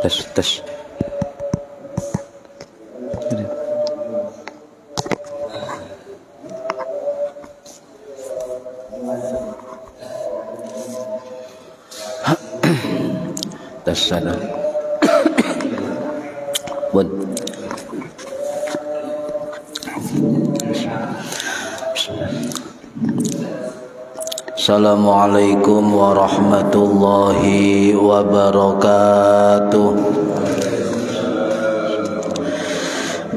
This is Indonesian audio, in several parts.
tes. Tes sana. Bun. Assalamualaikum warahmatullahi wabarakatuh.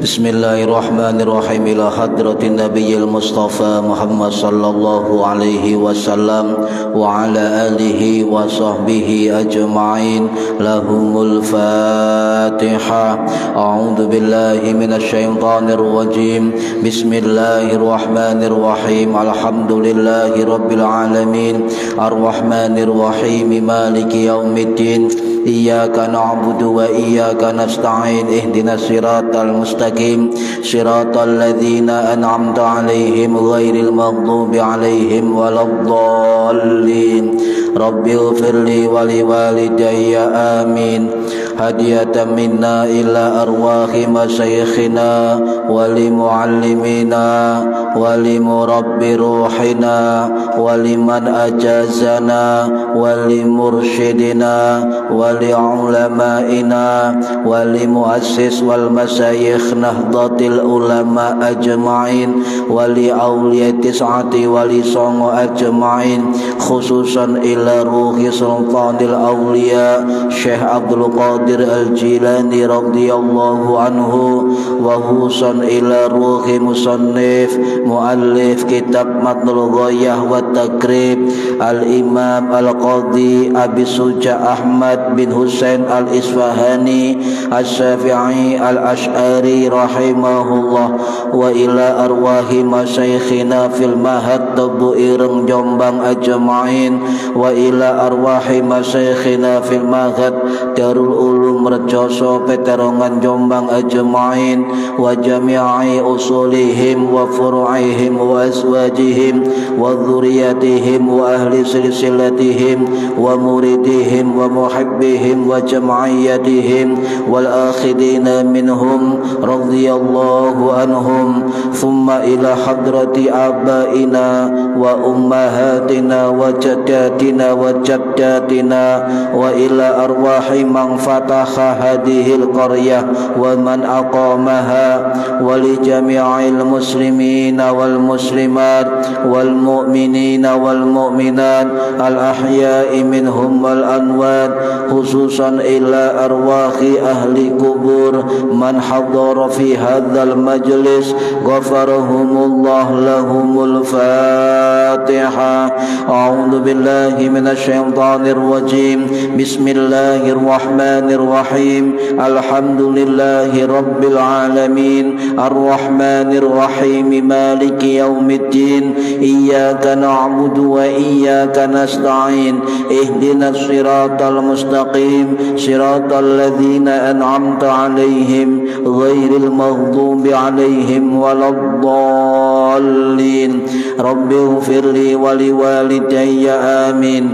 Bismillahirrahmanirrahim. Ila hadratin nabiyil mustafa Muhammad sallallahu alaihi wasallam wa ala alihi wa sahbihi ajma'in. Lahumul Fatiha. A'udzu billahi minasy syaithanir rajim. Bismillahirrahmanirrahim. Alhamdulillahi rabbil alamin. Arrahmanir rahim. Maliki yaumiddin. Iyyaka na'budu wa iyyaka nasta'in. Ihdinas siratal mustaqim. Siratal ladzina an'amta 'alaihim ghairil maghdubi 'alaihim waladdallin. Rabbighfirli wa liwalidayya amin. Hadiyatan minna ila arwahi masyayikhina wa limuallimina wa limurabbi ruhina wa liman ajazana wa limursyidina wa li'ulamaina wa limuassis wal masyayikh nahdlatil ulama ajma'in wa li'awliya tis'ati wa li songo ajma'in, khususan ila ruhi sultanil awliya Syekh Abdul Qadir Al-Jilani radhiyallahu anhu, wa husan ila ruhi musannif muallif kitab Matnul Ghayah wa Takrib Al-Imam Al-Qadhi Abi Suja Ahmad bin Husain Al-Isfahani As-Syafi'i Al-Ash'ari rahimahullah, wa ila arwahi masyayikhina fil mahad Tabu Ireng Jombang ajma'in, wa ila arwahi masyayikhina fil mahad Darul Ulum Rejoso Peterongan Jombang ajma'in, wa jami'i usulihim wa furu'ihim wa azwajihim wa dhurriyyatihim wa ahli silsilatihim wa muridihim wa muhibbihim wa jam'iyyatihim wal akhidina minhum radhiyallahu anhum. Thumma ila hadrati abaina wa ummahatina wa jaddatina wa jaddatina wa ila arwahi man fataha hadhil qaryah wa man aqamaha wa li jami'il muslimina wal muslimat wal mu'minina wal mu'minat al ahya'i minhum wal anwat, khususan ila arwahi ahli kubur man hadara fi hadzal majlis ghafarahumullah. Lahumul Fatiha. A'udzu billahi minasy syaithanir rajim. Bismillahirrahmanirrahim. Alhamdulillahi rabbil alamin. Arrahmanir rahim. Maliki yaumiddin. Iyyaka na'budu wa iyyaka nasta'in. Ihdinas siratal mustaqim. Siratal ladzina an'amta 'alaihim ghairil maghdubi 'alaihim waladdallin. Rabbighfirli wa liwalidayya amin.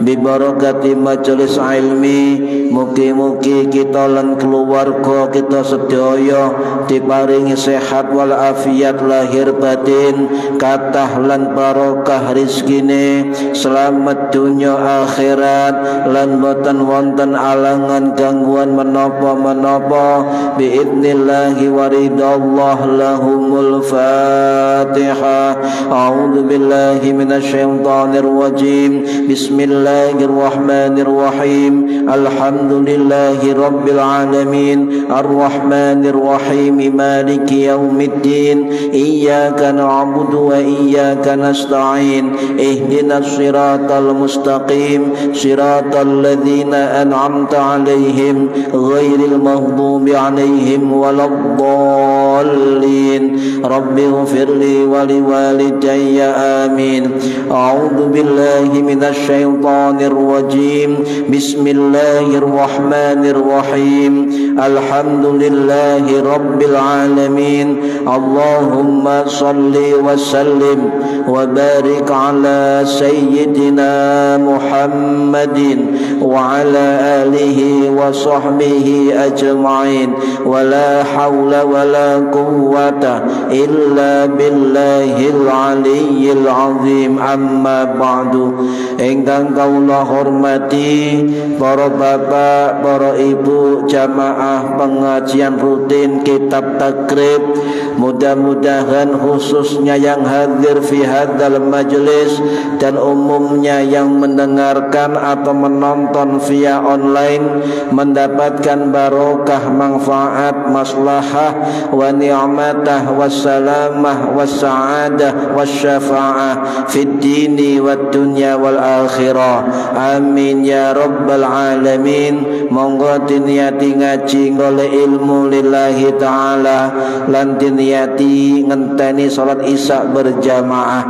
Bi barakati majelis ilmi, mugi-mugi kita lan keluarga kita sedaya diparingi sehat wal afiat lahir batin, kathah lan barokah rizkine, selamat dunya akhirat, lan boten wonten alangan gangguan menapa-menapa biidnillahi waridallah. Lahumul Fatiha. A'udzu billahi minasy syaithanir rajim. Bismillahirrahmanirrahim. Alhamdulillahi rabbil alamin. Arrahmanir rahim. Maliki yaumiddin. Iyyaka na'budu wa iyyaka nasta'in. Ihdinas siratal mustaqim. Siratal ladzina an'amta 'alaihim ghairil maghdubi 'alaihim waladdallin. Rabbighfirli wa liwalidayya amin. A'udzu billahi minasy syaithanir rajim. Bismillahirrahmanirrahim. Alhamdulillahi rabbil alamin. Allahumma salli wa sallim wa barik ala sayyidina Muhammadin wa ala alihi wa sahbihi ajma'in wa la hawla wa la quwwata illa billahil aliyyil azim. Amma ba'du. Ingkang kawula hormati para bapak, para ibu jamaah pengajian rutin kitab takrib, mudah-mudahan khususnya yang hadir fi hadzal majlis dan umumnya yang mendengarkan atau menonton via online mendapatkan barokah, manfaat, maslahah wa ni'matah wassalamah wassa'adah wasyafa'ah fid dini wad dunya wal akhirah. Amin ya rabbal alamin. Monggo diniati ngaji ngole ilmu lillahi ta'ala lan diniati ngenteni salat isya berjamaah.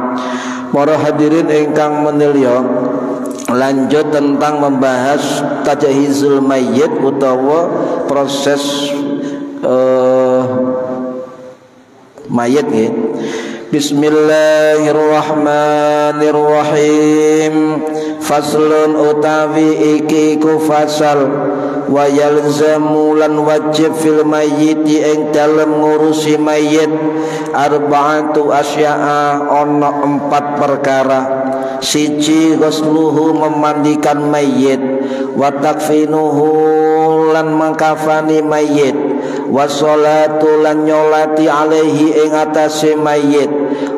Para hadirin ingkang menilya, lanjut tentang membahas tajhizul mayyit utawa proses mayit nggih. Bismillahirrahmanirrahim. Faslun utawi iki ku fasal wa yalzamu lan wajib fil mayyiti ing dalem ngurusi mayit arba'atu asya'a, ana 4 perkara. Siji ghusluhu memandikan mayit, wa takfinuhu lan mengkafani mayit, wa sholatu lan nyolati alaihi ing atase mayit,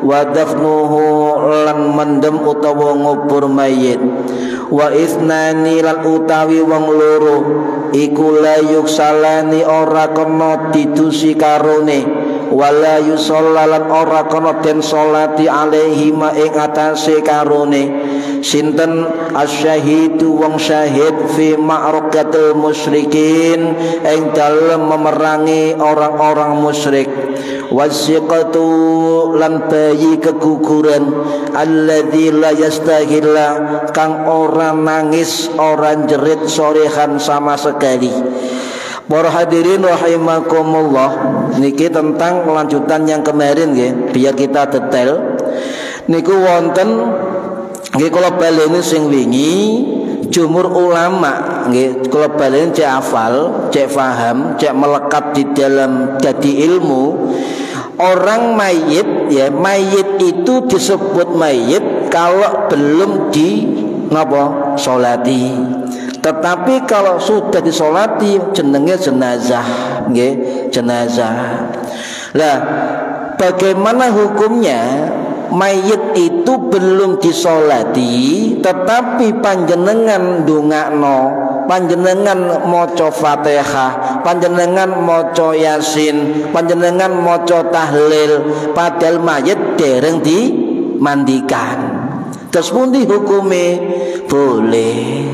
wa dafnuhu lan mendem utawa ngubur mayit, wa isnani lan utawi wong loro iku la yuksalani ora kena didusi karone, wala yusallalan ora kena den salati alaihi ma ing atase karone. Sinten asyahidu wong syahid fi ma'rakatil musyrikin ing dalem memerangi orang-orang musyrik, wasiqatu lan bayi keguguran alladzi la yastahilla kang ora nangis ora jerit sorehan sama sekali. Para hadirin rahimakumullah, niki tentang lanjutan yang kemarin nggih, biar kita detail. Niku wonten nggih kula baleni sing wingi jumhur ulama nggih, kula baleni cek hafal, cek paham, cek melekat di dalam dadi ilmu. Orang mayit ya, mayit itu disebut mayit kalau belum di napa solati. Tetapi kalau sudah disolati jenenge jenazah nggih, jenazah. Lah bagaimana hukumnya? Mayit itu belum disolati tetapi panjenengan ndongakno, panjenengan maca Fatihah, panjenengan maca Yasin, panjenengan maca tahlil, padahal mayit dereng dimandikan. Terus pundi hukume? Boleh.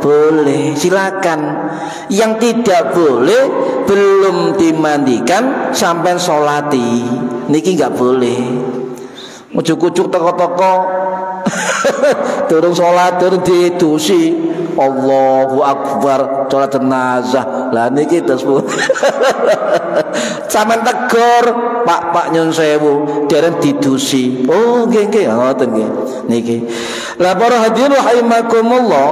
Boleh, silakan. Yang tidak boleh belum dimandikan sampai solati, niki nggak boleh. Ujuk-ujuk toko-toko turun sholat, turun didusi Allahu Akbar, sholat jenazah. Lah niki tersebut sampean tegur Pak nyun sewu dereng didusi. Oh nggih ngoten nggih niki. Lah para hadirin rahimakumullah,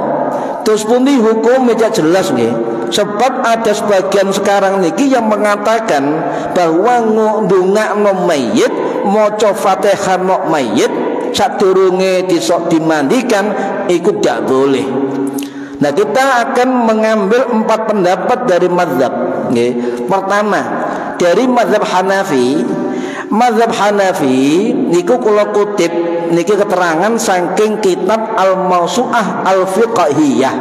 terus pundi hukum meja jelas nggih. Sebab ada sebagian sekarang niki yang mengatakan bahwa ndongakno mayit, maca Fatihah nok mayit sadurunge dimandikan iku tidak boleh. Nah, kita akan mengambil 4 pendapat dari mazhab nggih. Pertama, dari mazhab Hanafi. Mazhab Hanafi niku kula kutip niki keterangan saking kitab Al-Mawsu'ah Al-Fiqhiyah.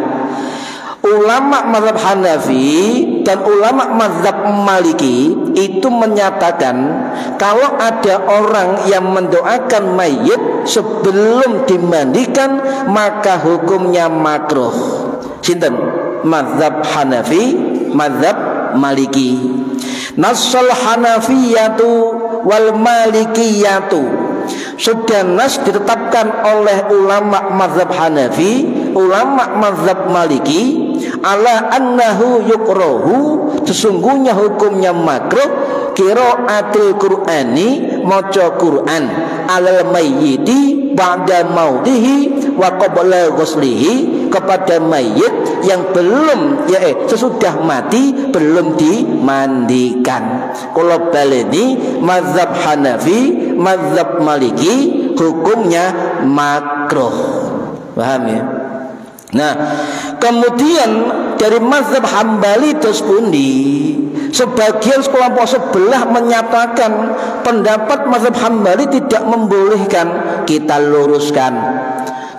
Ulama mazhab Hanafi dan ulama mazhab Maliki itu menyatakan kalau ada orang yang mendoakan mayit sebelum dimandikan maka hukumnya makruh. Sinten? Mazhab Hanafi, mazhab Maliki. Nassal Hanafiyatu wal Malikiyatu. Sudah nas ditetapkan oleh ulama mazhab Hanafi, ulama mazhab Maliki, ala annahu yukrahu, sesungguhnya hukumnya makruh qiraatul Qur'ani, maca Quran alal mayyiti ba'da mautihi wa qabla ghuslihi, kepada mayit yang belum sesudah mati belum dimandikan. Kalau baleni mazhab Hanafi, mazhab Maliki hukumnya makruh. Paham ya? Nah, kemudian dari mazhab Hambali terus pundi, sebagian kelompok sebelah menyatakan pendapat mazhab Hambali tidak membolehkan. Kita luruskan.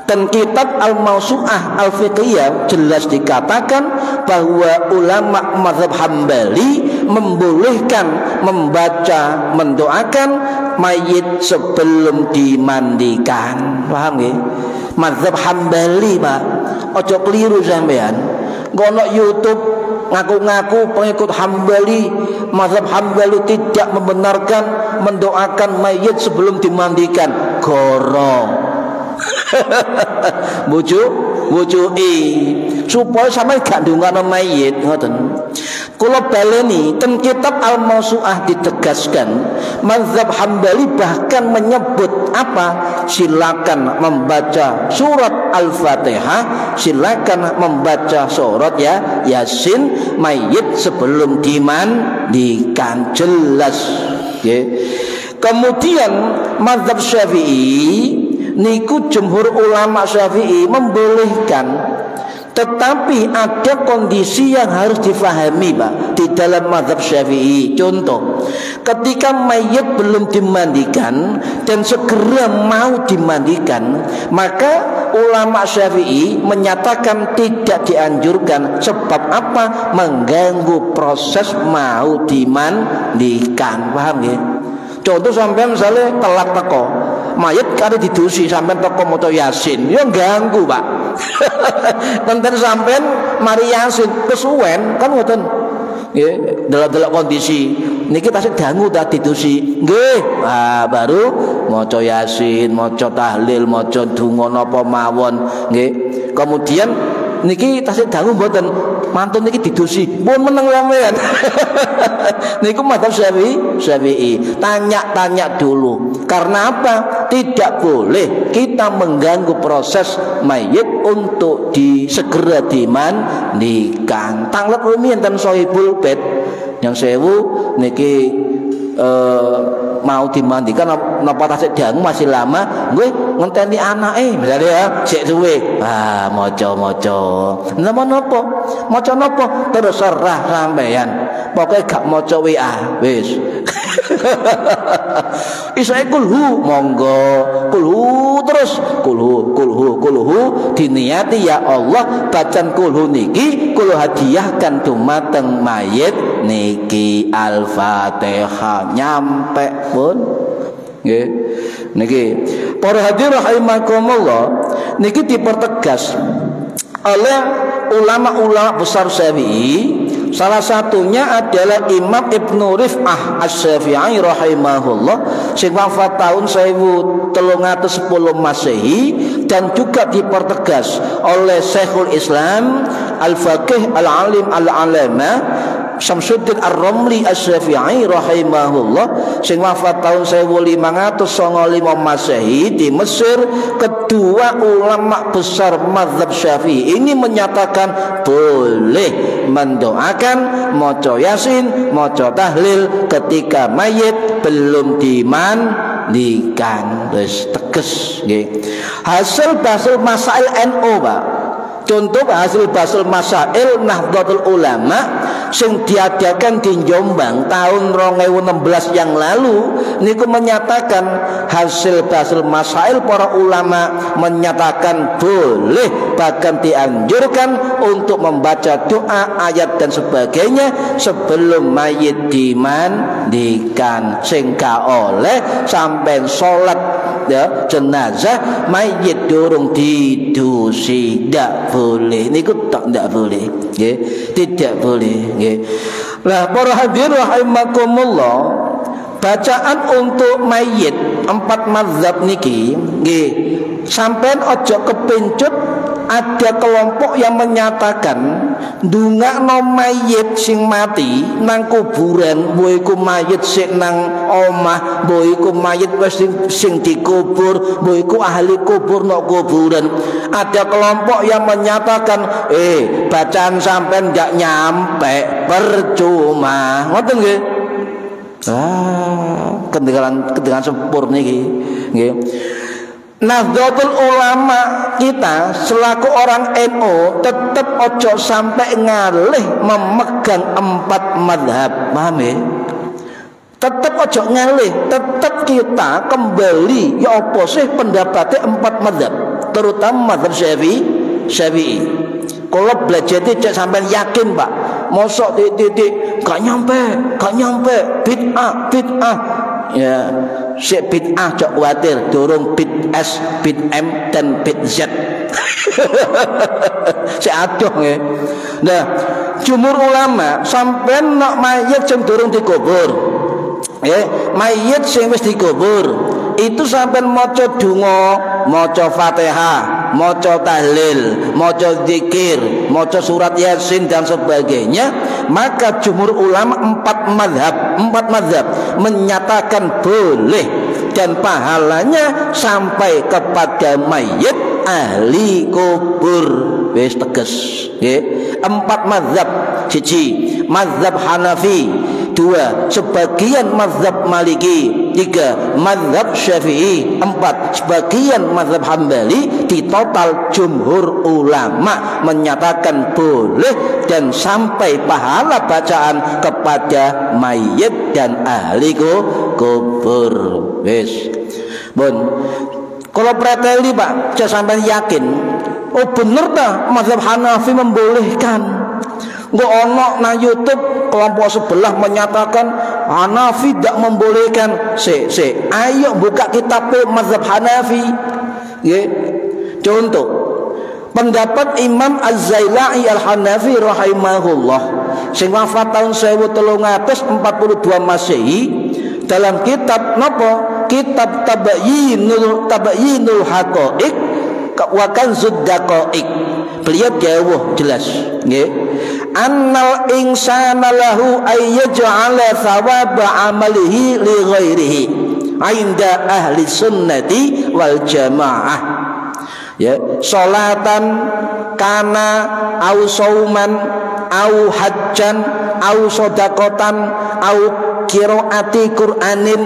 Dan kitab Al-Mawsu'ah Al-Fiqhiyah jelas dikatakan bahwa ulama mazhab Hambali membolehkan membaca, mendoakan mayit sebelum dimandikan. Paham nggih? Mazhab Hambali, Pak. Ojo keliru sampean. Ngono YouTube ngaku-ngaku pengikut Hambali, mazhab Hambali tidak membenarkan mendoakan mayit sebelum dimandikan. Goro. Bujuki supaya sampai gak ndongakno mayit ngoten. Kula baleni ten kitab Al-Mawsu'ah ditegaskan mazhab Hambali bahkan menyebut apa? Silakan membaca surat Al-Fatihah, silakan membaca surat Yasin mayit sebelum dimandikan. Jelas okay. Kemudian mazhab Syafi'i niku jumhur ulama Syafi'i membolehkan, tetapi ada kondisi yang harus difahami, Pak, di dalam mazhab Syafi'i. Contoh, ketika mayit belum dimandikan dan segera mau dimandikan, maka ulama Syafi'i menyatakan tidak dianjurkan. Sebab apa? Mengganggu proses mau dimandikan. Paham ya? Contoh sampean misalnya telat teko, mayit kare didusi sampean teko maca Yasin, ya ganggu, Pak. Tenten sampean mari Yasin kesuwen kan ngoten. Nggih, delok-delok kondisi niki tasih dangu ta didusi. Nggih, baru maca Yasin, maca tahlil, maca donga napa mawon, nggih. Kemudian niki tasih dangu mboten, mantun niki didusi, pun meneng sampean. Niku mazhab Syafi'i. Tanya dulu. Karena apa? Tidak boleh kita mengganggu proses mayit untuk segera dimandikan. Tanglet rumiyin ten Sohibul Bait yang sewu niki mau dimandikan napa tasik dangu masih lama, gue ngenteni anake misalnya ya sik suwe, maca napa maca terserah sampean, pokoke gak maca WA wis. Isae kulhu monggo, kulhu terus kulhu diniati ya Allah bacaan kulhu niki kula hadiahkan dumateng mayit niki Al-Fatihah nyampe pun nggih. Niki para hadirin rahimakumullah, niki dipertegas oleh ulama-ulama besar Syafi'i. Salah satunya adalah Imam Ibnu Rif'ah Asy-Syafi'i rahimahullah sing wafat tahun 1310 Masehi, dan juga dipertegas oleh Syekhul Islam Al-Faqih Al-Alim Al-Alama Syamsuddin Ar-Ramli Asy-Syafi'i rahimahullah sing wafat tahun 1595 Masehi di Mesir. Kedua ulama besar mazhab Syafi'i ini menyatakan boleh mendoakan, maca Yasin, maca tahlil ketika mayit belum dimandikan. Wis teges nggih. Hasil masail NU, Pak. Contoh hasil basul masail Nahdlatul Ulama sing diadakan di Jombang tahun 2016 yang lalu niku menyatakan hasil basul masail para ulama menyatakan boleh, bahkan dianjurkan untuk membaca doa, ayat dan sebagainya sebelum mayit dimandikan, sing gak oleh sampai sholat ya jenazah mayit durung didusi, ndak boleh niku ndak boleh nggih, tidak boleh nggih. Lah para hadirin rahimakumullah, bacaan untuk mayit 4 mazhab niki nggih sampean aja kepincut ada kelompok yang menyatakan ndongakno mayit sing mati nang kuburan, mbok iku mayit sing nang omah, mbok iku mayit wis sing dikubur, mbok iku ahli kubur nok kuburan. Ada kelompok yang menyatakan bacaan sampean enggak nyampe, percuma. Ngoten nggih. Kedengaran sempur niki nggih. Nahdlatul Ulama kita selaku orang NU tetap ojo sampai ngalih memegang 4 madhab, paham ya? Tetap ojo ngalih, tetap kita kembali ya apa sih pendapatnya 4 madhab, terutama madhab Syafi'i. Kalau belajar cek sampai yakin pak, mosok titik gak nyampe bid'ah ya, si bid'ah cok khawatir dorong bid S, bid M dan bid Z. Si adoh ya. Nah, jumhur ulama sampean nak mayit sing durung dikubur, mayit sing wis dikubur itu sampean maca donga, maca Fatihah, maca tahlil, maca zikir, maca surat Yasin dan sebagainya, maka jumhur ulama 4 madhab menyatakan boleh dan pahalanya sampai kepada mayit ahli kubur. Wis tegas nggih. 4 mazhab. 1 mazhab Hanafi, 2 sebagian mazhab Maliki, 3 mazhab Syafi'i, 4 sebagian mazhab Hambali. Di total jumhur ulama menyatakan boleh dan sampai pahala bacaan kepada mayit dan ahli kubur. Wis bon, kalau preteli pak saya sampai yakin, oh bener dah mazhab Hanafi membolehkan. Nggak ono na YouTube kelompok sebelah menyatakan Hanafi tidak membolehkan. Ayo buka kitab mazhab Hanafi. Contoh pendapat Imam Az-Zailai Al-Hanafi rahimahullah sing wafat tahun 1342 Masehi, dalam kitab napa? Kitab Tabayyinul Haqaiq wa Kanzud Daqaiq. Beliau dawuh jelas nggih, annal insana lahu ay yaj'ala thawaba amalihi li ghairihi 'inda ahli sunnati wal jamaah. Ya, salatan kana au sauman au hajjan au shadaqatan au qiraati Qur'anin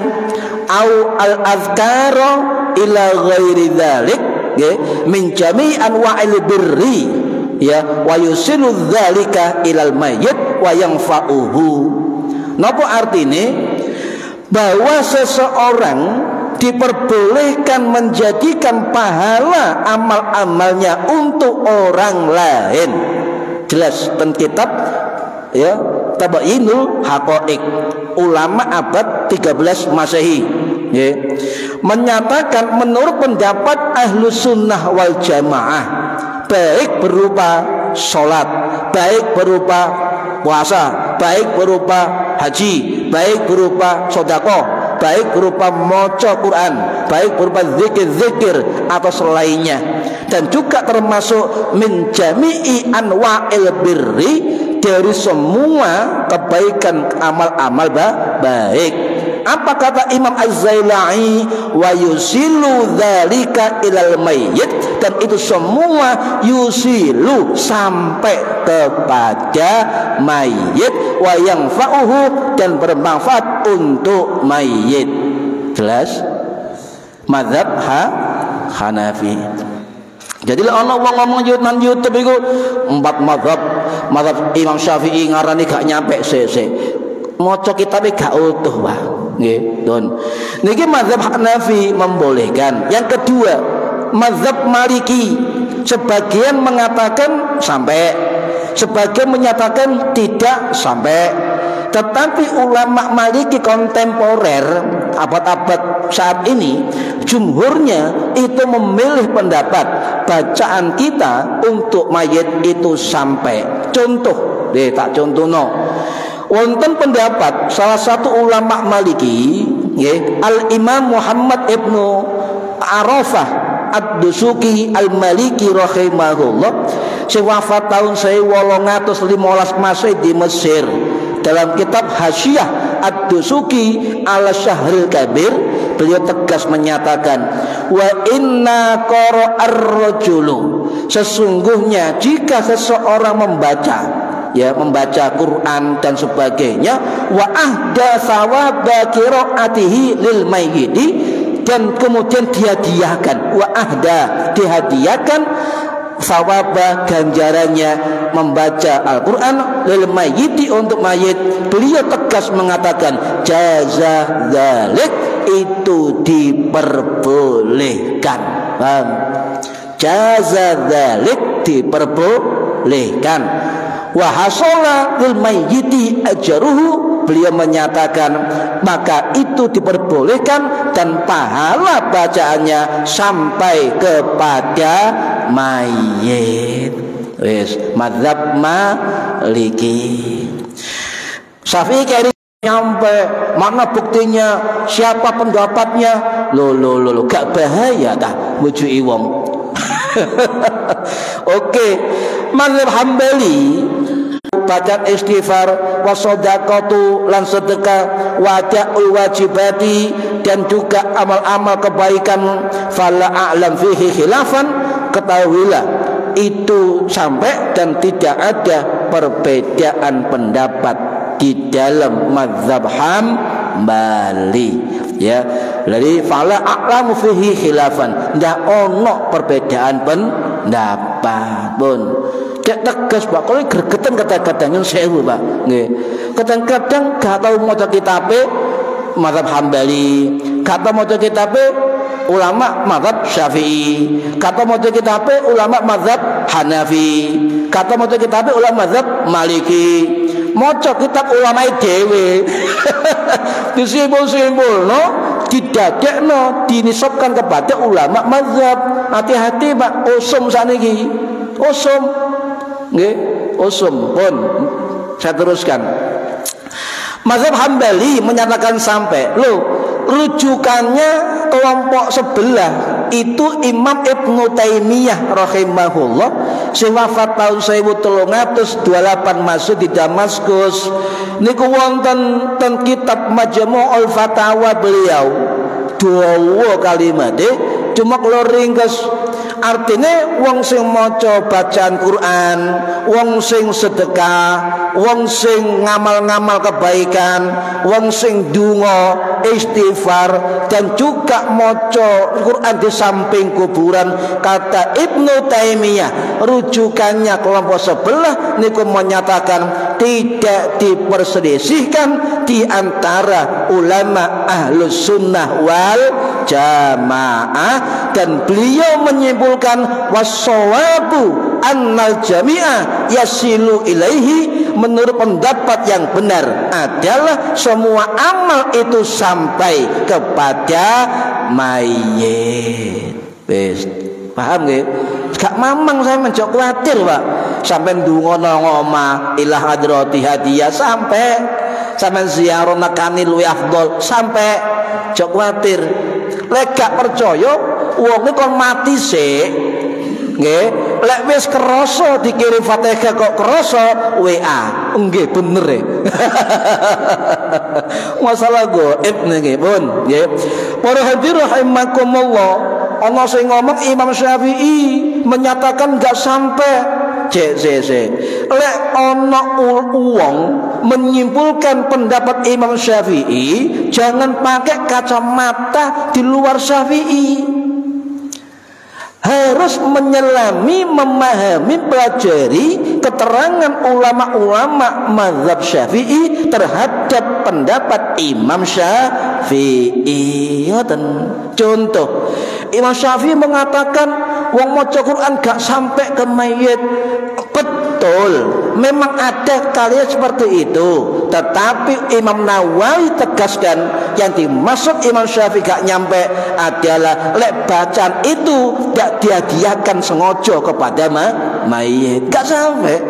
au al-azkara ila ghairi dzalik min jami' anwa'il birri ya wa yusilu dzalika ilal mayyit wa yanfa'uhu. Napa artine? Bahwa seseorang diperbolehkan menjadikan pahala amal-amalnya untuk orang lain. Jelas tentang kitab ya Tabayyinul Haqaiq ulama abad 13 Masehi ya, menyatakan menurut pendapat ahlu sunnah wal jamaah, baik berupa sholat, baik berupa puasa, baik berupa haji, baik berupa sedekah, baik berupa maca Quran, baik berupa zikir-zikir atau selainnya, dan juga termasuk min jami'i anwa'il birri, dari semua kebaikan amal-amal baik. Apa kata Imam Az-Zailai? Wa yusilu dzalika ilal mayyit, dan itu semua yusilu sampai kepada mayit, wa yanfa'uhu, dan bermanfaat untuk mayit. Jelas? Mazhab Hanafi. Jadi ana wong ngomong YouTube iku 4 mazhab. Mazhab Imam Syafi'i ngarani gak nyampe maca kitabe gak utuh, Pak. Nggih, Don. Niki mazhab Hanafi membolehkan. Yang kedua, mazhab Maliki. Sebagian mengatakan sampai, sebagian menyatakan tidak sampai. Tetapi ulama Maliki kontemporer abad-abad saat ini, jumhurnya itu memilih pendapat bacaan kita untuk mayit itu sampai. Contoh, tak contohno. Wonten pendapat salah satu ulama Maliki, Al Imam Muhammad ibnu Arafah Ad-Dusuki Al-Maliki rahimahullah, sing wafat tahun 1815 Masehi di Mesir. Dalam kitab Hasyiah Ad-Dusuki ala Syahril Kabir, beliau tegas menyatakan, wa inna qara'ar rajulu, sesungguhnya jika seseorang membaca Quran dan sebagainya, wa ahda thawaba qiraatihi lil mayyiti, dan kemudian dihadiahkan, wa ahda dihadiahkan thawaba ganjarannya membaca Al-Quran lil mayyiti untuk mayit, beliau tegas mengatakan jaza dzalik, itu diperbolehkan. Jaza dzalik, diperbolehkan. Wa hasala lil mayyiti ajruhu, beliau menyatakan maka itu diperbolehkan dan pahala bacaannya sampai kepada mayit. Wis mazhab Maliki. Syafi'i kari nyampe mana buktinya, siapa pendapatnya, lo gak bahaya tah mujuki wong. Oke, mazhab Hambali bacaan istighfar, wasodaqatu lan sedekah, wada'ul wajibati dan juga amal-amal kebaikan, fala a'lam fihi khilafan, ketahuilah itu sampai dan tidak ada perbedaan pendapat di dalam mazhab Hambali, ya. Jadi fala a'lamu fihi khilafan, ndak ono perbedaan pendapat pun. Cek tegas Pak, kalau gregetan kata-kata nyun sewu Pak, nggih. Kadang-kadang gak tau maca kitabe mazhab Hambali, gak tau maca kitabe ulama mazhab Syafi'i, gak tau maca kitabe ulama mazhab Hanafi, gak tau maca kitabe ulama mazhab Maliki. Maca kitab ulama dhewe. Disimpul-simpul no, didadekno, dinisabkan kepada ulama mazhab. Hati-hati Pak, usum saniki. Usum. Nggih, usum pun. Saya teruskan. Mazhab Hambali menyatakan sampai, rujukannya kelompok sebelah itu Imam Ibnu Taimiyah rahimahullah, sing wafat tahun 1328 Masehi di Damaskus. Niku wonten ten kitab Majmu'ul Fatawa beliau. Dawa kalimate cuma kula ringkes. Artinya wong sing maca bacaan Quran, wong sing sedekah, wong sing ngamal-ngamal kebaikan, wong sing donga, istighfar dan juga maca Quran di samping kuburan, kata Ibnu Taimiyah rujukannya kelompok sebelah niku menyatakan tidak diperselisihkan di antara ulama Ahlus Sunnah wal Jamaah, dan beliau menyimpulkan wassawabu annal jami'a yasilu ilaihi, menurut pendapat yang benar adalah semua amal itu sampai kepada mayit. Wis paham nggih? Gak mamang saya menjok khawatir Pak, sampai ndonga nang omah ilah hadrati hadiah sampai, sampai ziarah nekani luwih afdol sampai, jok khawatir. Lek gak percaya wong iki kon mati sik, nggih. Lek wis krasa dikirim Fatihah kok krasa WA, nggih bener e. Masalah gaib nggih pun, nggih. Para hadirin rahimakumullah, ana sing ngomong Imam Syafi'i menyatakan gak sampai. Cek. Lek ana wong menyimpulkan pendapat Imam Syafi'i, jangan pakai kacamata di luar Syafi'i. Harus menyelami, memahami, pelajari keterangan ulama-ulama mazhab Syafi'i terhadap pendapat Imam Syafi'i. Contoh, Imam Syafi'i mengatakan wong maca Quran gak sampai ke mayit. Betul, memang ada kalian seperti itu. Tetapi Imam Nawawi tegaskan yang dimaksud Imam Syafi'i gak nyampe adalah lek bacaan itu gak dihadiahkan sengaja kepada mayit, gak sampai.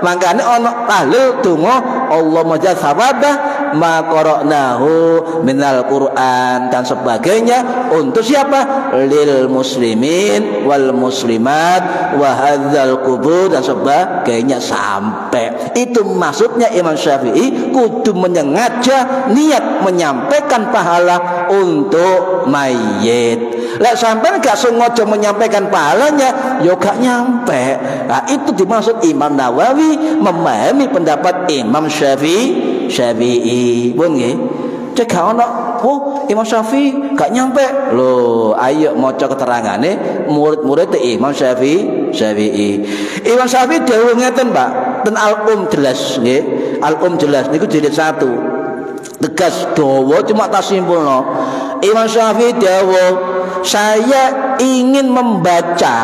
Makanya ono tahlil donga Allahumma jaz sawabah ma qara'nahu minal Qur'an dan sebagainya. Untuk siapa? Lil muslimin wal muslimat wa hadzal qubur dan sebagainya. Sampai itu maksudnya Imam Syafi'i kudu menyengaja niat menyampaikan pahala untuk mayit. Lek sampai gak sengaja menyampaikan pahalanya, yo gak nyampe. Nah, itu dimaksud Imam Nawawi memahami pendapat Imam Syafi'i. Pun nggih. Cek gak ono, oh Imam Syafi'i gak nyampe. Loh, ayo maca keterangane murid-murid Imam Syafi'i. Imam Syafi'i dawuh ngeten, Pak. Ten Al-Um jelas nggih. Al-Um jelas niku jilid 1. Tegas dawa cuma tak simpulno. Imam Syafi'i dawuh, saya ingin membaca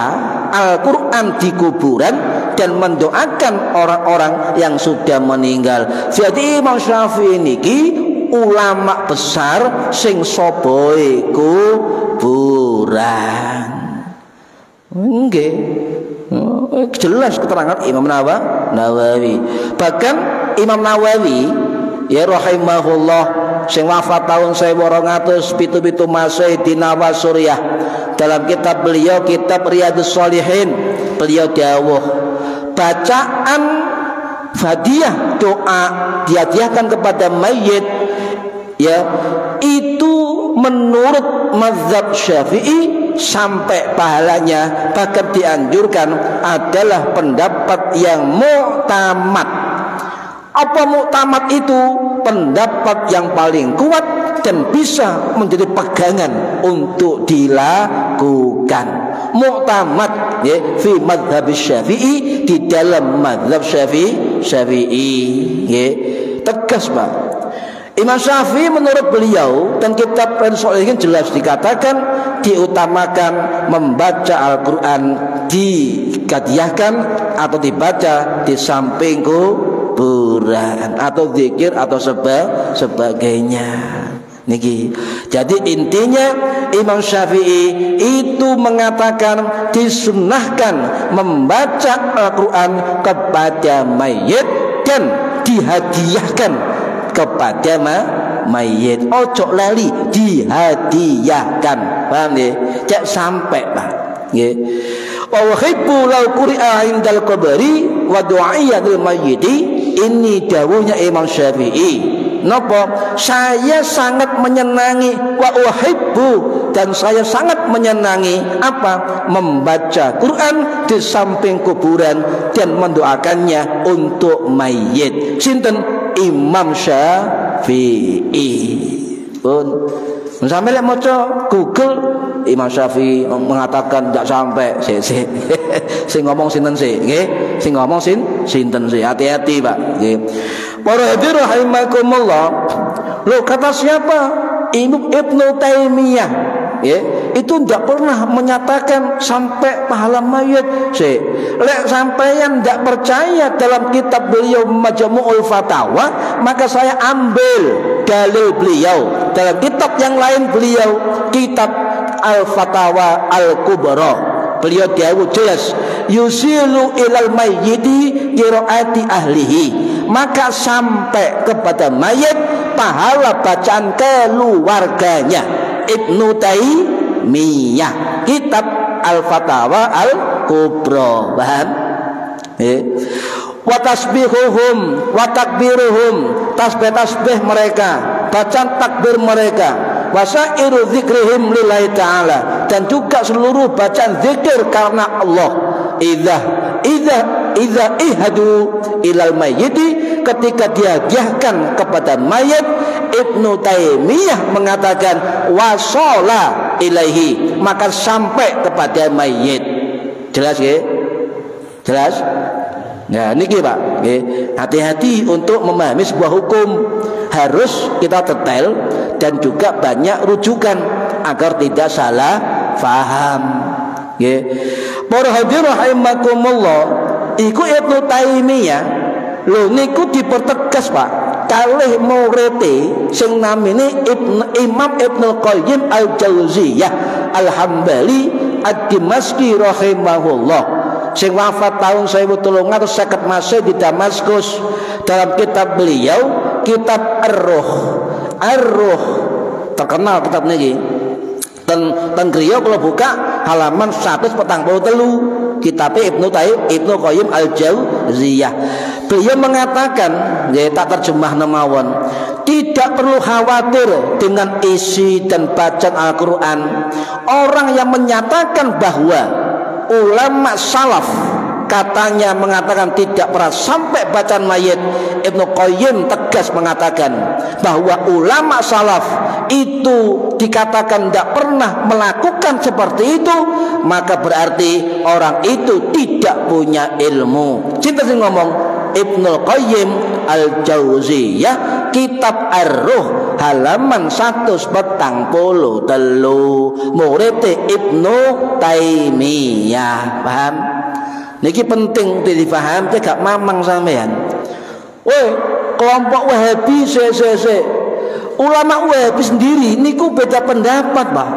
Al-Quran di kuburan dan mendoakan orang-orang yang sudah meninggal. Jadi Imam Syafi'i niki ulama besar sing soboe kuburan. Nggih. Jelas keterangan Imam Nawawi. Bahkan Imam Nawawi ya rahimahullah sing wafat tahun 1277 Masehi di Nawasuriah, dalam kitab beliau kitab Riyadhus Shalihin, beliau dawuh bacaan hadiah doa dihadiahkan kepada mayit ya itu menurut mazhab Syafi'i sampai pahalanya, bahkan dianjurkan adalah pendapat yang mu'tamad. Apa muktamad itu? Pendapat yang paling kuat dan bisa menjadi pegangan untuk dilakukan. Muktamad ya fi mazhab Syafi'i, di dalam mazhab Syafi'i ya. Tegas, Pak. Imam Syafi'i menurut beliau dan kitab Riyadhus Shalihin jelas dikatakan diutamakan membaca Al-Quran, dihadiahkan atau dibaca di samping kuburan atau zikir atau sebagainya. Niki. Jadi intinya Imam Syafi'i itu mengatakan disunnahkan membaca Al-Quran kepada mayit dan dihadiahkan kepada mayit. Ojo lali dihadiahkan. Paham nggih? Cek sampai, Pak. Nggih. Wa uhibbu law quri'a indal qabri wa du'iyya lil mayyiti. Ini dawuhnya Imam Syafi'i. Napa? Saya sangat menyenangi wa uhibbu, dan saya sangat menyenangi apa? Membaca Quran di samping kuburan dan mendoakannya untuk mayit. Sinten? Imam Syafi'i. Pun sampai lek maca Google Imam Syafi'i mengatakan tidak sampai. Sing ngomong sinten sih? Nggih, sing ngomong sinten sih? Hati-hati, Pak. Nggih. Para hadirin rahimakumullah. Loh, kata siapa? Ibnu Taimiyah. Ya, itu tidak pernah menyatakan sampai pahala mayit. Lek sampeyan tidak percaya dalam kitab beliau Majmu'ul Fatawa, maka saya ambil dalil beliau dalam kitab yang lain beliau, kitab Al-Fatawa Al-Kubra. Beliau dawuh jelas, yusilu ilal mayyiti qiraati ahlihi, maka sampai kepada mayit pahala bacaan keluarganya. Ibnu Taimiyah, kitab Al-Fatawa Al-Kubra. Paham? Wa tasbihuhum wa takbiruhum, tasbih-tasbih mereka, bacaan takbir mereka, wasairu dzikrihim lillahi ta'ala, dan juga seluruh bacaan zikir karena Allah. Idza ihadu ilal mayyiti, ketika dihadiahkan kepada mayit, Ibnu Taimiyah mengatakan wasala ilaihi, maka sampai kepada mayit. Jelas ya? Jelas? Nah, niki Pak, hati-hati untuk memahami sebuah hukum, harus kita detail dan juga banyak rujukan agar tidak salah faham. Para hadirin rahimakumullah, iku Ibnu Taimiyah lho niku dipertegas, Pak, kalih muridé sing namine Imam Ibnu Qayyim Al-Jauziyah Al-Hambali Ad-Dimashqi rahimahullah, sing wafat tahun 1350 Masehi di Damaskus. Dalam kitab beliau kitab Ar-Ruh terkenal kitab niki. Ten griya kalau buka halaman 143 kitab Ibnu Qayyim Al-Jauziyah. Beliau mengatakan, ya tak terjemah mawon, tidak perlu khawatir dengan isi dan bacaan Al-Quran. Orang yang menyatakan bahwa ulama salaf katanya mengatakan tidak pernah sampai bacaan mayit, Ibnu Qayyim tegas mengatakan bahwa ulama salaf itu dikatakan tidak pernah melakukan seperti itu, maka berarti orang itu tidak punya ilmu. Cinta sih ngomong Ibnu Qayyim Al-Jauziyah kitab Ar-Ruh halaman 143 murid Ibnu Taimiyah. Paham? Niki penting dipaham, gak mamang sampean. Woi, kelompok Wahabi ulama Wahabi sendiri niku beda pendapat, Pak.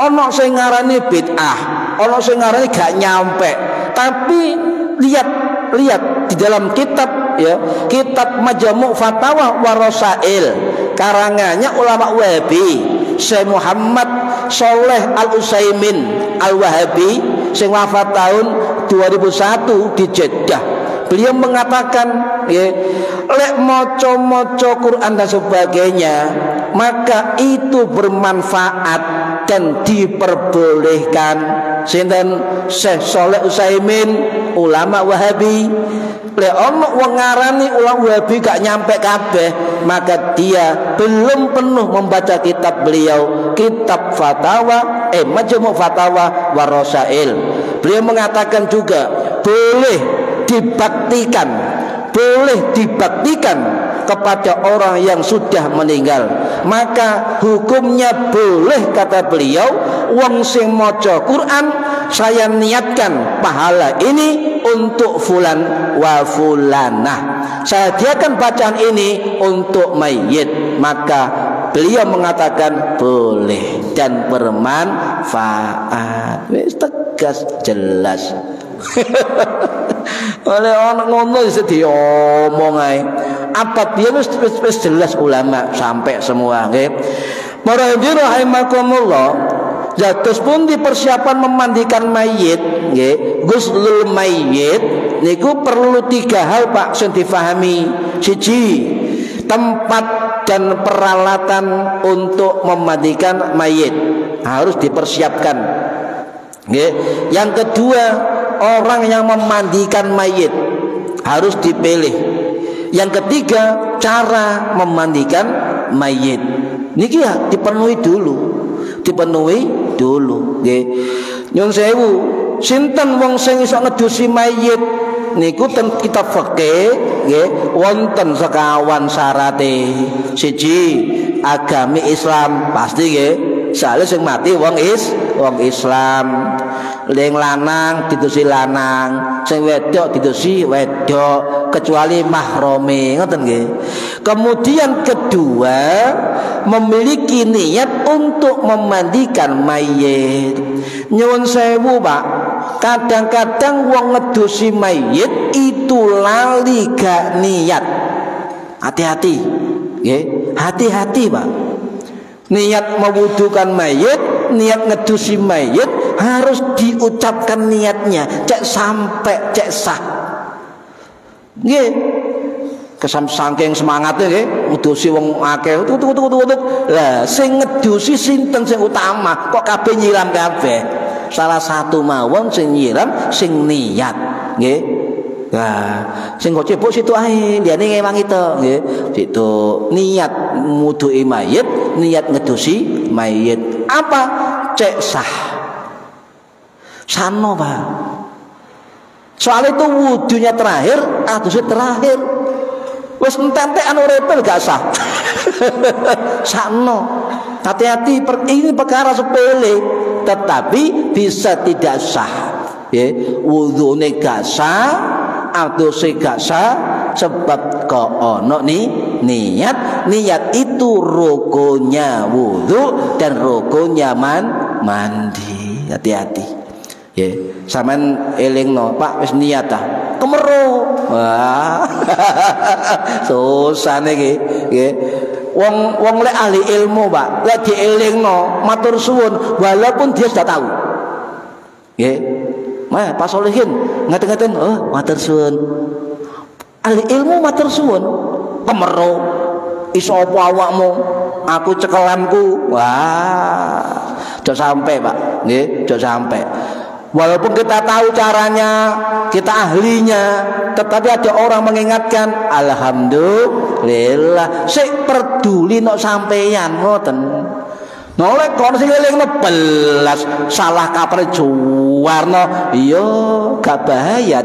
Ono sing ngarani bid'ah, ono sing ngarani gak nyampe. Tapi lihat di dalam kitab, ya, kitab Majmu' Fatawa wa Rasail karangannya ulama Wahabi Syekh Muhammad Shalih Al-Utsaimin Al-Wahabi sing wafat tahun 2001 di Jeddah. Beliau mengatakan, ya, lek maca Quran dan sebagainya, maka itu bermanfaat dan diperbolehkan. Sinten Syekh Shalih Utsaimin ulama Wahabi. Lek ono wong ngarani ulama Wahabi gak nyampe kabeh, maka dia belum penuh membaca kitab beliau, kitab Fatawa Majmu' Fatawa wa Rasail. Beliau mengatakan juga boleh dibaktikan kepada orang yang sudah meninggal, maka hukumnya boleh, kata beliau, wong sing maca Quran saya niatkan pahala ini untuk fulan wa fulanah, saya hadiahkan bacaan ini untuk mayit, maka beliau mengatakan boleh dan bermanfaat. Wis tegas jelas. Oleh orang ngono bisa diomong ae. Apa dia wis jelas ulama sampai semua, nggih. Para hadirin rahimakumullah, jatuh pun di persiapan memandikan mayit, nggih. Ghuslul mayit niku perlu 3 hal, Pak, sing difahami. Siji, tempat dan peralatan untuk memandikan mayit harus dipersiapkan, nggih. Yang kedua, orang yang memandikan mayit harus dipilih. Yang ketiga, cara memandikan mayit niki ya dipenuhi dulu, nggih. Nyun sewu, sinten wong sing iso ngedusi mayit niku ten kitab fikih, nggih, wonten sekawan syarate. Siji, agami Islam pasti, nggih. Soalnya sing mati wong Islam. Ling lanang didusi lanang, sing wedok didusi wedok, kecuali mahrome, ngoten nggih. Kemudian kedua, memiliki niat untuk memandikan mayit. Nyuwun sewu, Pak, kadang-kadang wong ngedusi mayit itu lali gak niat. Hati-hati, nggih. Hati-hati, Pak. Niat mewudukan mayit, niat ngedusi mayit harus diucapkan niatnya, cek sampai cek sah, nggih. Saking semangatnya, nggih, ngedusi wong akeh tutuk. Lah sing ngedusi sinten sing utama, kok kabeh nyiram kabeh. Salah satu mawon sing nyiram sing niat, nggih. Nah, sing kok cebok situ ae, liyane ngewang itu, nggih. Situ niat muduhi mayit, niat ngedusi mayit. Apa? Cek sah. Sano, Pak. Soal itu wudunya terakhir, adusnya terakhir. Wes entek-entekan urepe gak sah. Sano. Hati-hati, ini perkara sepele, tetapi bisa tidak sah. Ya, wudune gak sah, adusnya gak sah, sebab kok ono nih niat itu rukunnya wudu dan rukunnya mandi. Hati-hati. Ya, sampean elingno, Pak, wis niat ta. kemero. Wah. Susah niki nggih. Wong lek ahli ilmu, Pak, lek dielingno matur suwun walaupun dia sudah tahu. Nggih. Mah Pak Solihin ngaten-ngaten, oh matur suwun. Ahli ilmu matur suwun. Kemero. Iso apa awakmu? Aku cekelanku. Wah. Jok sampai, Pak. Nggih, jok sampai. Walaupun kita tahu caranya, kita ahlinya, tetapi ada orang mengingatkan, alhamdulillah, sik peduli nok sampeyan ngoten. Nolek kon sing elingno belas salah kaprah juwarno, iya gak bahaya.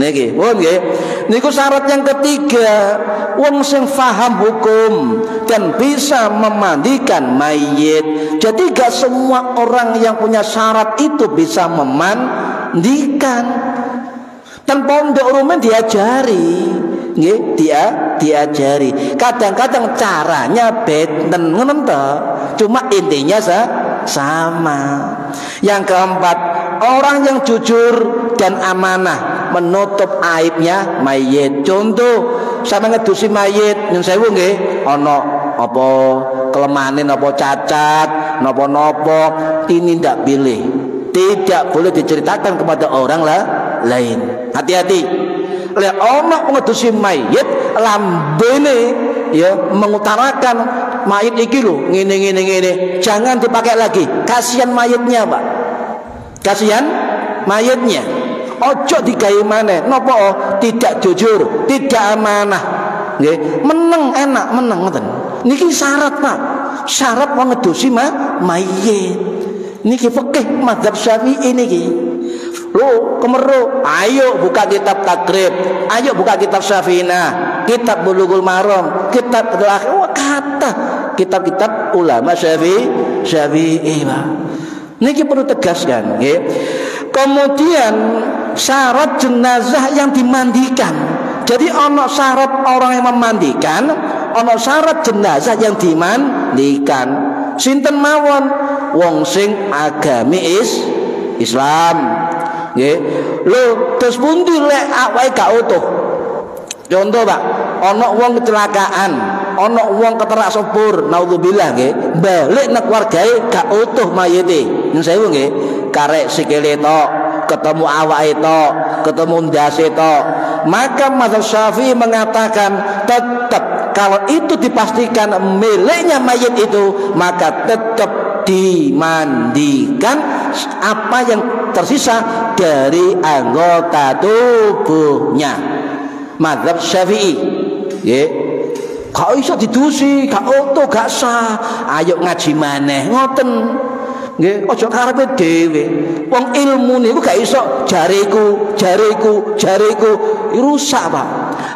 Niki, nggih. Niku syarat yang ketiga, wong sing faham hukum dan bisa memandikan mayit. Jadi gak semua orang yang punya syarat itu bisa memandikan. Dan pondok rumen diajari, nggih, diajari. Kadang-kadang caranya benten ngoten to. Cuma intinya sama. Yang keempat, orang yang jujur dan amanah menutup aibnya mayit. Contoh, sama ngedusi mayit nyun sewu nggih, ana apa kelemane napa cacat, napa-napa, ini ndak pilih. Tidak boleh diceritakan kepada orang lain. Hati-hati. Lek ana ngedusi mayit lambene ya mengutarakan mayit iki lho ngene. Jangan dipakai lagi. Kasihan mayitnya, Pak. Kasihan mayitnya. Ojo digawe maneh. Napa? Tidak jujur, tidak amanah. Nggih, meneng enak, meneng ngoten. Niki syarat, Pak. Syarat wong ngedusi mayit. Niki fikih mazhab Syafi'i niki. Lo kemero, ayo buka kitab takrib, ayo buka kitab Syafi'inah, kitab Bulughul Maram, kitab kata kitab-kitab ulama Syafi'i, Pak. Niki perlu tegaskan, nggih. Kemudian syarat jenazah yang dimandikan. Jadi ono syarat orang yang memandikan, ono syarat jenazah yang dimandikan. Sinten mawon wong sing agami Islam. Nggih. Lho, terus pundi lek awake gak utuh? Contoh, Pak, ana wong kecelakaan, ana wong keterak sepur, naudzubillah nggih, balik nek keluargae gak utuh mayite. Nyun sewu nggih, karek sikile tok, ketemu awake tok, ketemu ndase tok. Maka mazhab Syafi'i mengatakan tetap kalau itu dipastikan miliknya mayit itu, maka tetap dimandikan apa yang tersisa dari anggota tubuhnya. Mazhab Syafi'i, nggih. Gak iso didusi, gak utuh, gak sah. Ayo ngaji maneh ngoten. Nggih, aja karepe dhewe. Wong ilmu niku gak iso jariku, rusak, Pak.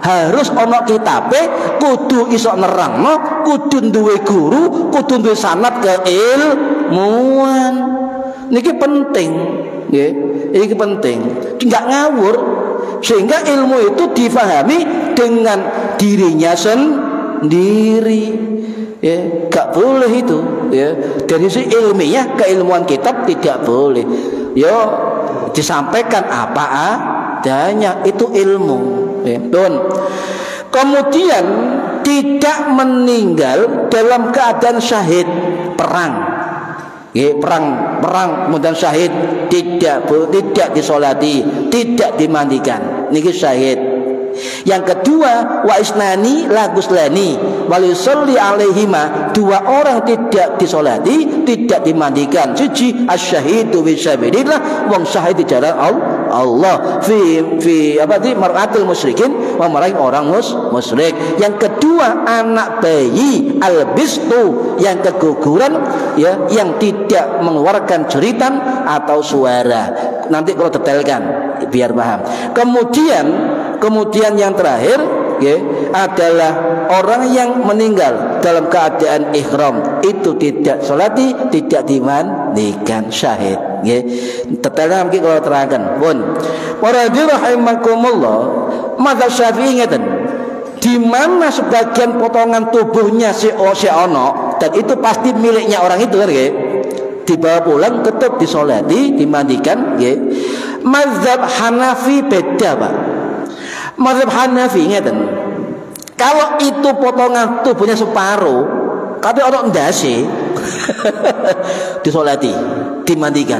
Harus ana kitabe, kudu iso nerangno, kudu duwe guru, kudu duwe sanad keilmuan. Niki penting, nggih. Iki penting. Enggak ngawur sehingga ilmu itu difahami dengan dirinya sendiri. Ya, gak boleh itu, ya. Dari sisi ilmiah keilmuan kitab tidak boleh. Yo disampaikan apa adanya, itu ilmu, ya. Kemudian tidak meninggal dalam keadaan syahid perang. Ya, perang kemudian syahid tidak disolati, tidak dimandikan. Niki syahid. Yang kedua, wa isnani laguslani walisolli alaihima, dua orang tidak disolati, tidak dimandikan. Suci asyahidu fisabilillah, wong syahid di jalan Allah fi mar'atul musyrikin, wa marahi orang musyrik. Yang kedua, anak bayi albistu yang keguguran, ya, yang tidak mengeluarkan jeritan atau suara. Nanti kalau detailkan biar paham. Kemudian yang terakhir, ya, adalah orang yang meninggal dalam keadaan ihram, itu tidak sholati, tidak dimandikan, syahid. Ya. Detailnya mungkin kalau terangkan. Pun para rahimakumullah, mazhab Syafi'i ngeten, di mana sebagian potongan tubuhnya si ono, dan itu pasti miliknya orang itu kan, ya. Dibawa pulang tetap disolati, dimandikan, ya. Mazhab Hanafi beda, Pak. Mazhab Hanafi ngeten. Kalau itu potongan tubuhnya separuh, tapi orang ndase disolati, dimandikan.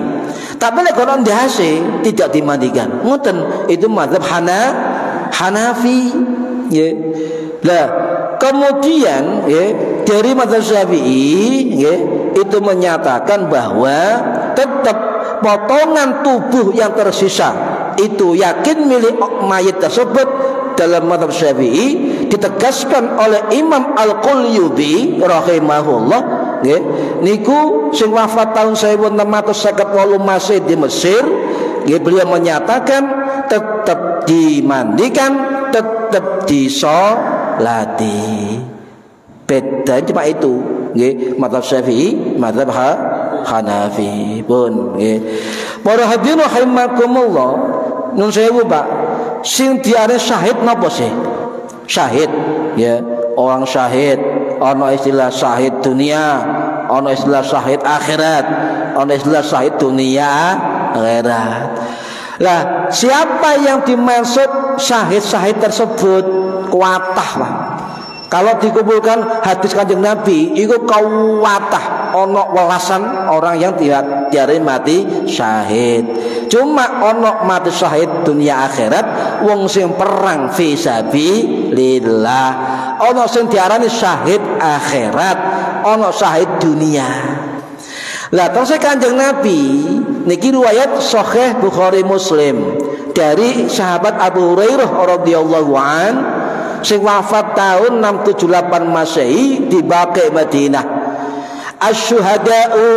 Tapi nek orang ndase tidak dimandikan. Ngoten, itu mazhab Hanafi, ya. Lah, kemudian ya, dari mazhab Syafi'i ya, itu menyatakan bahwa tetap potongan tubuh yang tersisa itu yakin milik mayit tersebut. Dalam mazhab Syafi'i ditegaskan oleh Imam Al-Qulyubi rahimahullah nggih, niku sing wafat tahun 1658 masih di Mesir nggih, beliau menyatakan tetap dimandikan, tetap disolati. Beda cuma itu nggih, mazhab Syafi'i, mazhab Hanafi pun nggih. Para hadirin rahimakumullah, nun sewu Pak, sing diare syahid napa sih? Syahid ya, orang syahid, ana istilah syahid dunia, ana istilah syahid akhirat, ana istilah syahid dunia akhirat. Lah, siapa yang dimaksud syahid-syahid tersebut? Kuatah, Pak. Kalau dikumpulkan hadis Kanjeng Nabi, itu kuatah, ono welasan orang yang diare mati syahid. Cuma ono mati syahid dunia akhirat, wong sing perang fi sabilillah. Ono sing diarani syahid akhirat, ono syahid dunia. Lah terus Kanjeng Nabi niki riwayat sahih Bukhari Muslim dari sahabat Abu Hurairah radhiyallahu an, sing wafat tahun 678 Masehi di Baqi Madinah. Asyuhada'u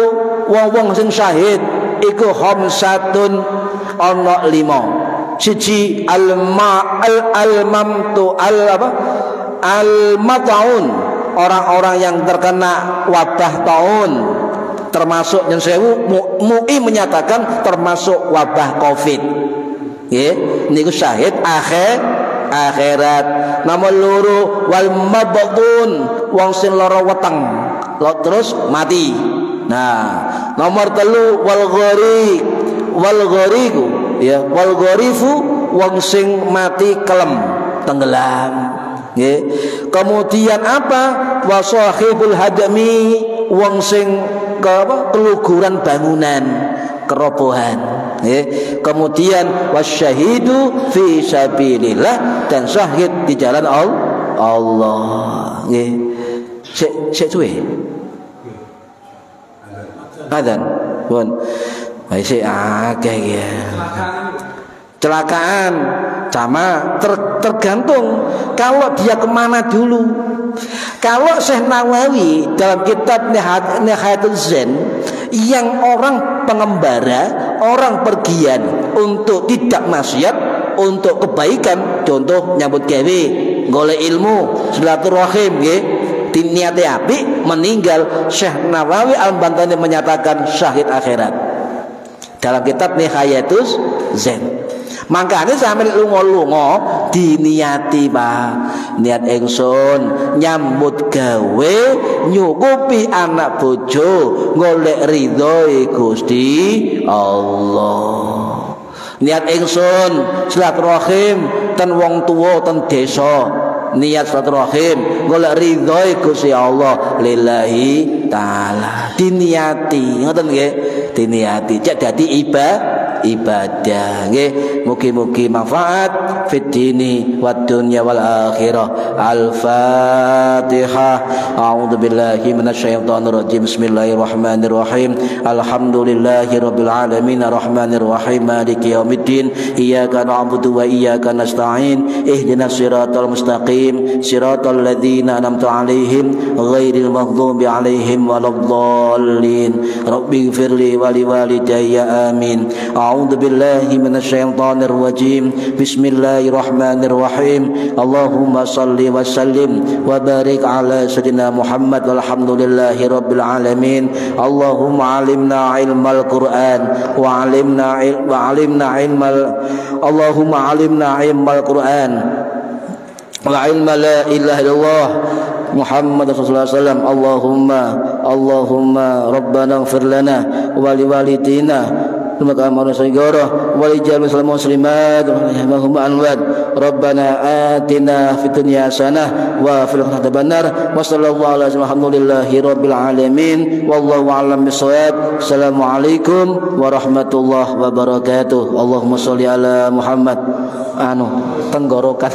wong sing syahid iku khamsatun, ana 5. Siji al-mat'un, orang-orang yang terkena wabah taun, termasuk yang sewu MUI menyatakan termasuk wabah Covid. Nggih, niku syahid akhirat. Nomor loro wal mabghun, wong sing lara weteng terus mati. Nah, nomor telu wal ghariqu ya, wal gharifu wong sing mati kelem tenggelam nggih. Kemudian apa? Wa sahibul hadami, wong sing keluguran bangunan, kerobohan nggih. Kemudian wasyahidu fi sabilillah, dan syahid di jalan Allah nggih. Sik suwe adan pun masih akeh ya. Kecelakaan sama tergantung kalau dia kemana dulu. Kalau Syekh Nawawi dalam kitab Nihayatul Zen, yang orang pengembara, orang pergian untuk tidak maksiat, untuk kebaikan, contoh nyambut gawe, golek ilmu, silaturahim nggih, niate apik, meninggal, Syekh Nawawi Al-Bantani menyatakan syahid akhirat dalam kitab Nihayatul Zen. Makanya sampe lunga-lunga diniati, Pak. Niat ingsun nyambut gawe nyukupi anak bojo, golek ridhoe Gusti Allah. Niat ingsun silaturahim ten wong tuwa ten desa, niat silaturahim golek ridhoe Gusti Allah lillahi taala. Diniati, ngoten nggih, diniati cek dadi ibadah nggih. Mugi-mugi manfaat fid dini wad dunya wal akhirah. Al-Fatihah. A'udzu billahi minasyaitonir rajim. Bismillahirrahmanirrahim. Alhamdulillahirabbil alamin arrahmanir rahim maliki yaumiddin. Iyyaka na'budu wa iyyaka nasta'in. Ihdinas siratal mustaqim, siratal ladzina an'amta 'alaihim ghairil maghdubi 'alaihim waladdallin. Rabbighfirli wa liwalidayya amin. A'udzu billahi minasyaitonir rajim. Bismillahirrahmanirrahim. Allahumma shalli wa sallim wa barik ala sayyidina Muhammad walhamdulillahi rabbil alamin. Allahumma 'allimna ilmal Qur'an wa 'allimna ilmal Allahumma 'allimna ilmal Qur'an wa 'ilma la ilaha illallah Muhammad sallallahu alaihi wasallam. Allahumma rabbana ighfir lana wa liwalidina Semoga amal sayyara wa lijal muslimat wa anwad. Rabbana atina fid dunya hasanah wa fil akhirati hasanah. Wa sallallahu ala alhamdulillahi rabbil alamin. Wallahu a'lam bissawab. Assalamualaikum warahmatullahi wabarakatuh. Allahumma sholli ala Muhammad. Tenggorokan.